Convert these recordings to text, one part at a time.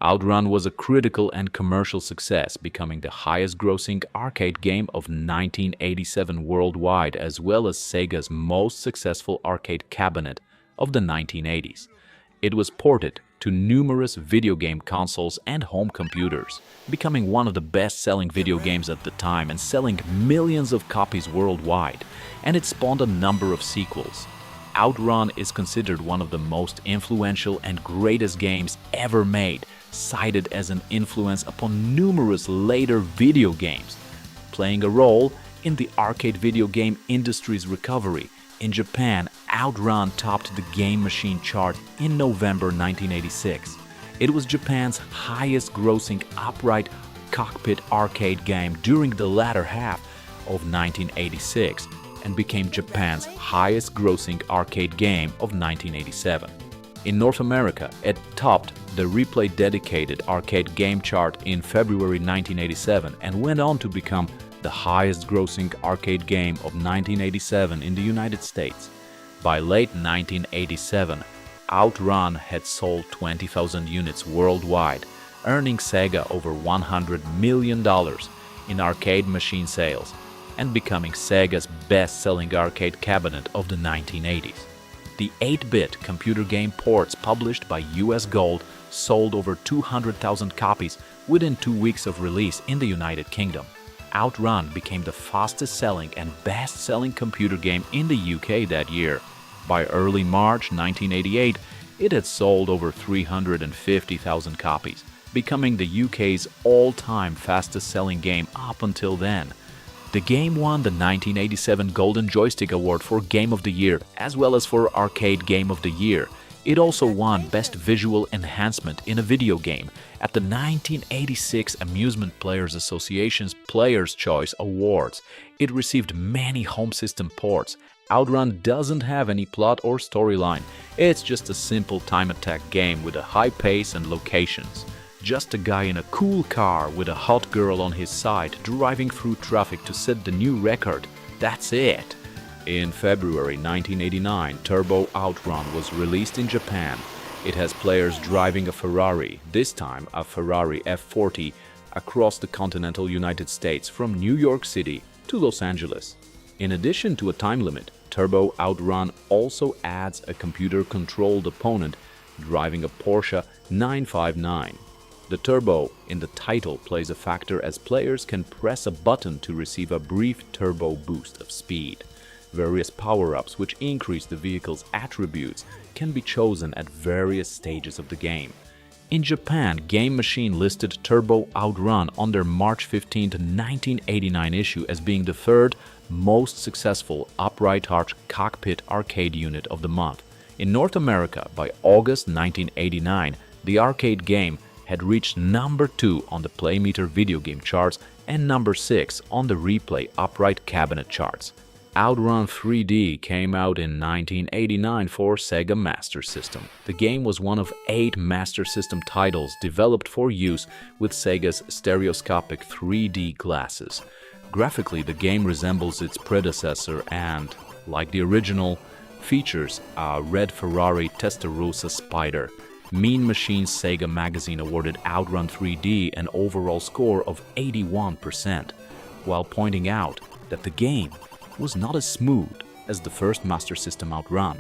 OutRun was a critical and commercial success, becoming the highest-grossing arcade game of 1987 worldwide, as well as Sega's most successful arcade cabinet of the 1980s. It was ported to numerous video game consoles and home computers, becoming one of the best-selling video games at the time and selling millions of copies worldwide, and it spawned a number of sequels. OutRun is considered one of the most influential and greatest games ever made, cited as an influence upon numerous later video games, playing a role in the arcade video game industry's recovery. In Japan, OutRun topped the Game Machine chart in November 1986. It was Japan's highest-grossing upright cockpit arcade game during the latter half of 1986 and became Japan's highest-grossing arcade game of 1987. In North America, it topped the replay-dedicated arcade game chart in February 1987 and went on to become the highest-grossing arcade game of 1987 in the United States. By late 1987, OutRun had sold 20,000 units worldwide, earning Sega over $100 million in arcade machine sales and becoming Sega's best-selling arcade cabinet of the 1980s. The 8-bit computer game ports published by US Gold sold over 200,000 copies within 2 weeks of release in the United Kingdom. OutRun became the fastest-selling and best-selling computer game in the UK that year. By early March 1988, it had sold over 350,000 copies, becoming the UK's all-time fastest-selling game up until then. The game won the 1987 Golden Joystick Award for Game of the Year as well as for Arcade Game of the Year. It also won Best Visual Enhancement in a Video Game at the 1986 Amusement Players Association's Players' Choice Awards. It received many home system ports. OutRun doesn't have any plot or storyline. It's just a simple time attack game with a high pace and locations. Just a guy in a cool car with a hot girl on his side driving through traffic to set the new record. That's it. In February 1989, Turbo OutRun was released in Japan. It has players driving a Ferrari, this time a Ferrari F40, across the continental United States from New York City to Los Angeles. In addition to a time limit, Turbo OutRun also adds a computer-controlled opponent driving a Porsche 959. The turbo in the title plays a factor as players can press a button to receive a brief turbo boost of speed. Various power-ups which increase the vehicle's attributes can be chosen at various stages of the game. In Japan, Game Machine listed Turbo OutRun on their March 15, 1989 issue as being the third most successful upright arch cockpit arcade unit of the month. In North America, by August 1989, the arcade game had reached number 2 on the Playmeter video game charts and number 6 on the Replay upright cabinet charts. OutRun 3D came out in 1989 for Sega Master System. The game was one of 8 Master System titles developed for use with Sega's stereoscopic 3D glasses. Graphically, the game resembles its predecessor and, like the original, features a red Ferrari Testarossa Spider. Mean Machines Sega magazine awarded OutRun 3D an overall score of 81%, while pointing out that the game was not as smooth as the first Master System OutRun.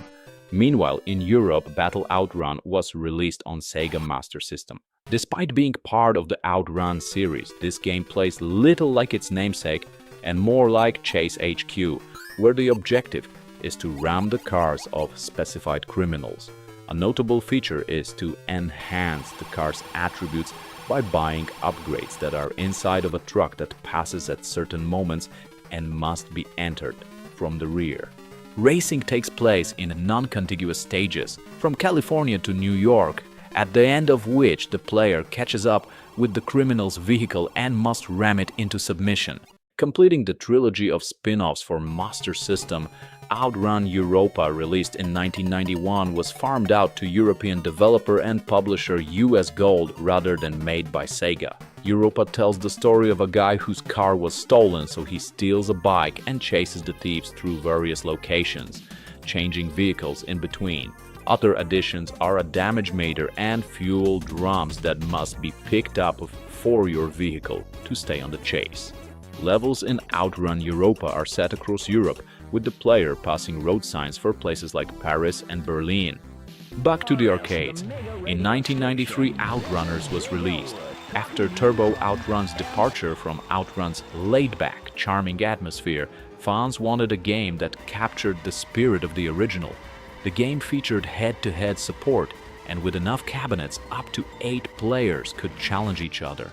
Meanwhile, in Europe, Battle OutRun was released on Sega Master System. Despite being part of the OutRun series, this game plays little like its namesake and more like Chase HQ, where the objective is to ram the cars of specified criminals. A notable feature is to enhance the car's attributes by buying upgrades that are inside of a truck that passes at certain moments and must be entered from the rear. Racing takes place in non-contiguous stages, from California to New York, at the end of which the player catches up with the criminal's vehicle and must ram it into submission. Completing the trilogy of spin-offs for Master System, OutRun Europa, released in 1991, was farmed out to European developer and publisher US Gold rather than made by Sega. Europa tells the story of a guy whose car was stolen, so he steals a bike and chases the thieves through various locations, changing vehicles in between. Other additions are a damage meter and fuel drums that must be picked up for your vehicle to stay on the chase. Levels in OutRun Europa are set across Europe, with the player passing road signs for places like Paris and Berlin. Back to the arcades. In 1993, OutRunners was released. After Turbo OutRun's departure from OutRun's laid-back, charming atmosphere, fans wanted a game that captured the spirit of the original. The game featured head-to-head support, and with enough cabinets, up to 8 players could challenge each other.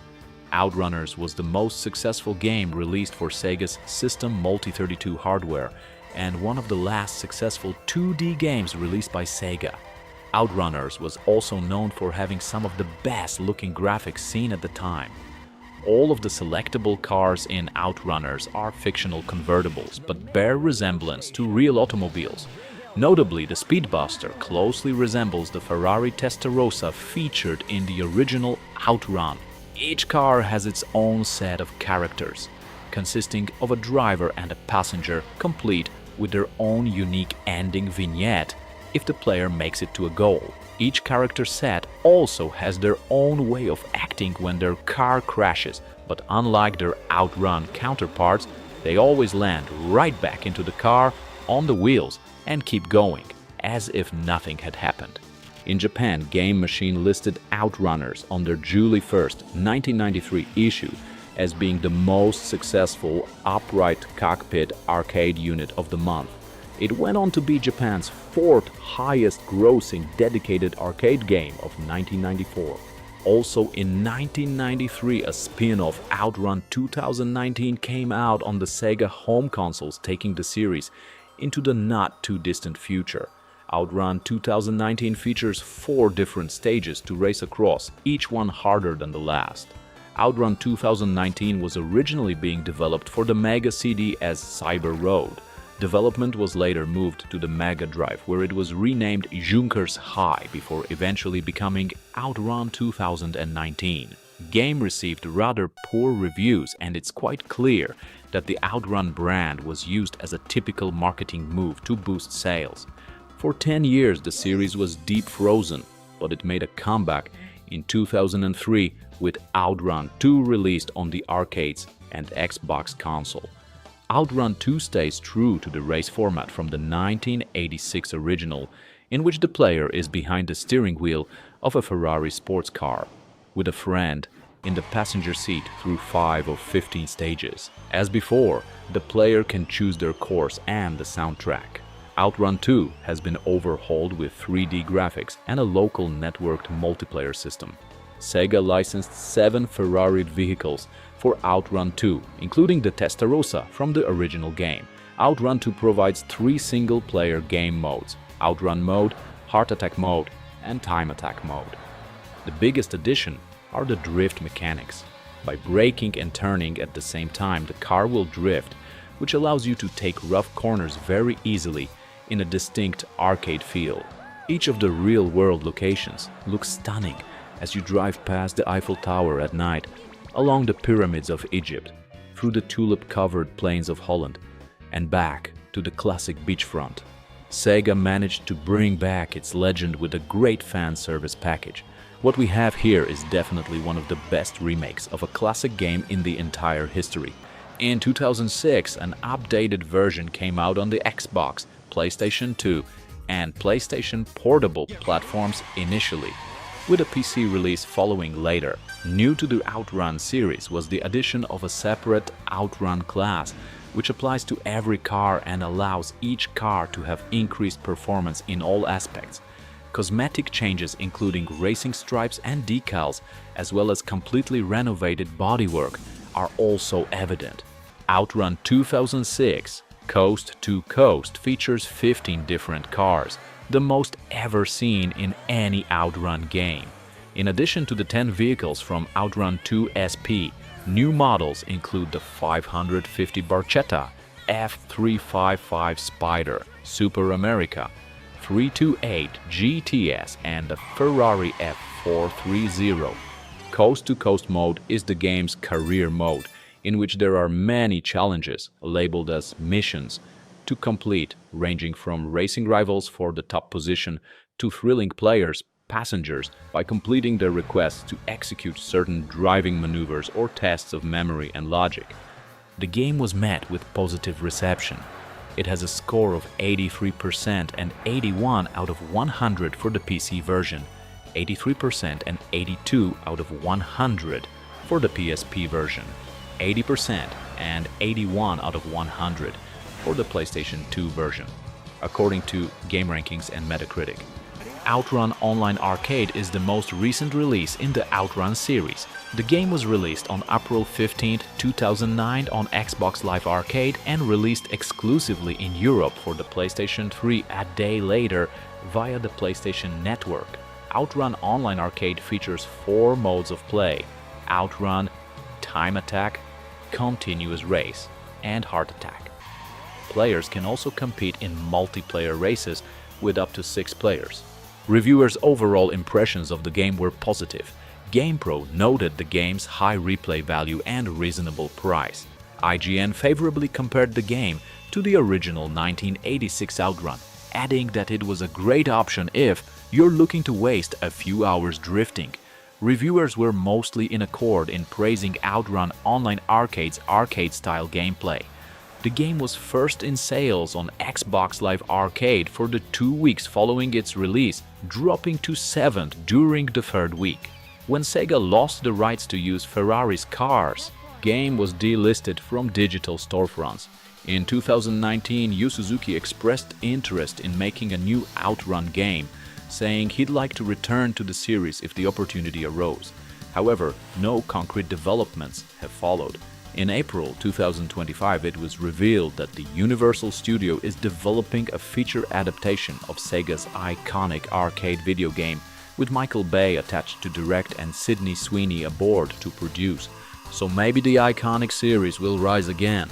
OutRunners was the most successful game released for Sega's System Multi-32 hardware, and one of the last successful 2D games released by Sega. OutRunners was also known for having some of the best-looking graphics seen at the time. All of the selectable cars in OutRunners are fictional convertibles, but bear resemblance to real automobiles. Notably, the Speedbuster closely resembles the Ferrari Testarossa featured in the original OutRun. Each car has its own set of characters, consisting of a driver and a passenger, complete with their own unique ending vignette if the player makes it to a goal. Each character set also has their own way of acting when their car crashes, but unlike their OutRun counterparts, they always land right back into the car on the wheels and keep going, as if nothing had happened. In Japan, Game Machine listed OutRunners on their July 1st, 1993 issue as being the most successful upright cockpit arcade unit of the month. It went on to be Japan's 4th highest grossing dedicated arcade game of 1994. Also in 1993, a spin-off, OutRun 2019, came out on the Sega home consoles, taking the series into the not-too-distant future. OutRun 2019 features 4 different stages to race across, each one harder than the last. OutRun 2019 was originally being developed for the Mega CD as Cyber Road. Development was later moved to the Mega Drive, where it was renamed Junkers High before eventually becoming OutRun 2019. Game received rather poor reviews, and it's quite clear that the OutRun brand was used as a typical marketing move to boost sales. For 10 years the series was deep frozen, but it made a comeback in 2003 with OutRun 2 released on the arcades and Xbox console. OutRun 2 stays true to the race format from the 1986 original, in which the player is behind the steering wheel of a Ferrari sports car, with a friend in the passenger seat through 5 of 15 stages. As before, the player can choose their course and the soundtrack. OutRun 2 has been overhauled with 3D graphics and a local networked multiplayer system. Sega licensed 7 Ferrari vehicles for OutRun 2, including the Testarossa from the original game. OutRun 2 provides 3 single-player game modes: OutRun mode, Heart Attack mode, and Time Attack mode. The biggest addition are the drift mechanics. By braking and turning at the same time, the car will drift, which allows you to take rough corners very easily in a distinct arcade feel. Each of the real-world locations looks stunning as you drive past the Eiffel Tower at night, along the pyramids of Egypt, through the tulip-covered plains of Holland, and back to the classic beachfront. Sega managed to bring back its legend with a great fan service package. What we have here is definitely one of the best remakes of a classic game in the entire history. In 2006, an updated version came out on the Xbox, PlayStation 2, and PlayStation Portable platforms initially, with a PC release following later. New to the OutRun series was the addition of a separate OutRun class, which applies to every car and allows each car to have increased performance in all aspects. Cosmetic changes including racing stripes and decals, as well as completely renovated bodywork, are also evident. OutRun 2006 Coast to Coast features 15 different cars, the most ever seen in any OutRun game. In addition to the 10 vehicles from OutRun 2 SP, new models include the 550 Barchetta, F355 Spider, Super America, 328 GTS, and the Ferrari F430. Coast to Coast mode is the game's career mode, in which there are many challenges, labeled as missions, to complete, ranging from racing rivals for the top position to thrilling players, passengers, by completing their requests to execute certain driving maneuvers or tests of memory and logic. The game was met with positive reception. It has a score of 83% and 81 out of 100 for the PC version, 83% and 82 out of 100 for the PSP version, 80% and 81 out of 100 for the PlayStation 2 version, according to GameRankings and Metacritic. OutRun Online Arcade is the most recent release in the OutRun series. The game was released on April 15, 2009 on Xbox Live Arcade and released exclusively in Europe for the PlayStation 3 a day later via the PlayStation Network. OutRun Online Arcade features 4 modes of play: OutRun, Time Attack, Continuous Race, and Heart Attack. Players can also compete in multiplayer races with up to 6 players. Reviewers' overall impressions of the game were positive. GamePro noted the game's high replay value and reasonable price. IGN favorably compared the game to the original 1986 OutRun, adding that it was a great option if you're looking to waste a few hours drifting. Reviewers were mostly in accord in praising OutRun Online Arcade's arcade-style gameplay. The game was first in sales on Xbox Live Arcade for the 2 weeks following its release, dropping to 7th during the 3rd week. When SEGA lost the rights to use Ferrari's cars, the game was delisted from digital storefronts. In 2019, Yu Suzuki expressed interest in making a new OutRun game, saying he'd like to return to the series if the opportunity arose. However, no concrete developments have followed. In April 2025, it was revealed that the Universal Studio is developing a feature adaptation of SEGA's iconic arcade video game, with Michael Bay attached to direct and Sydney Sweeney aboard to produce. So maybe the iconic series will rise again.